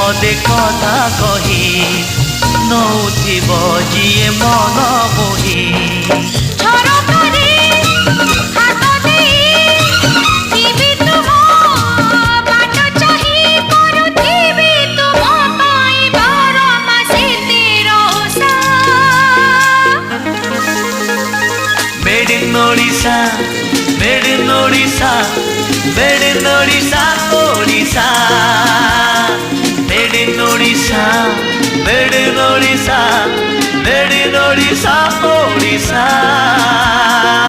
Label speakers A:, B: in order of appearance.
A: पदे कथा कही नौथिब जिए मन मोही Made in Odisha, made in Odisha, made in Odisha, Odisha. Made in Odisha, made in Odisha, made in Odisha, Odisha.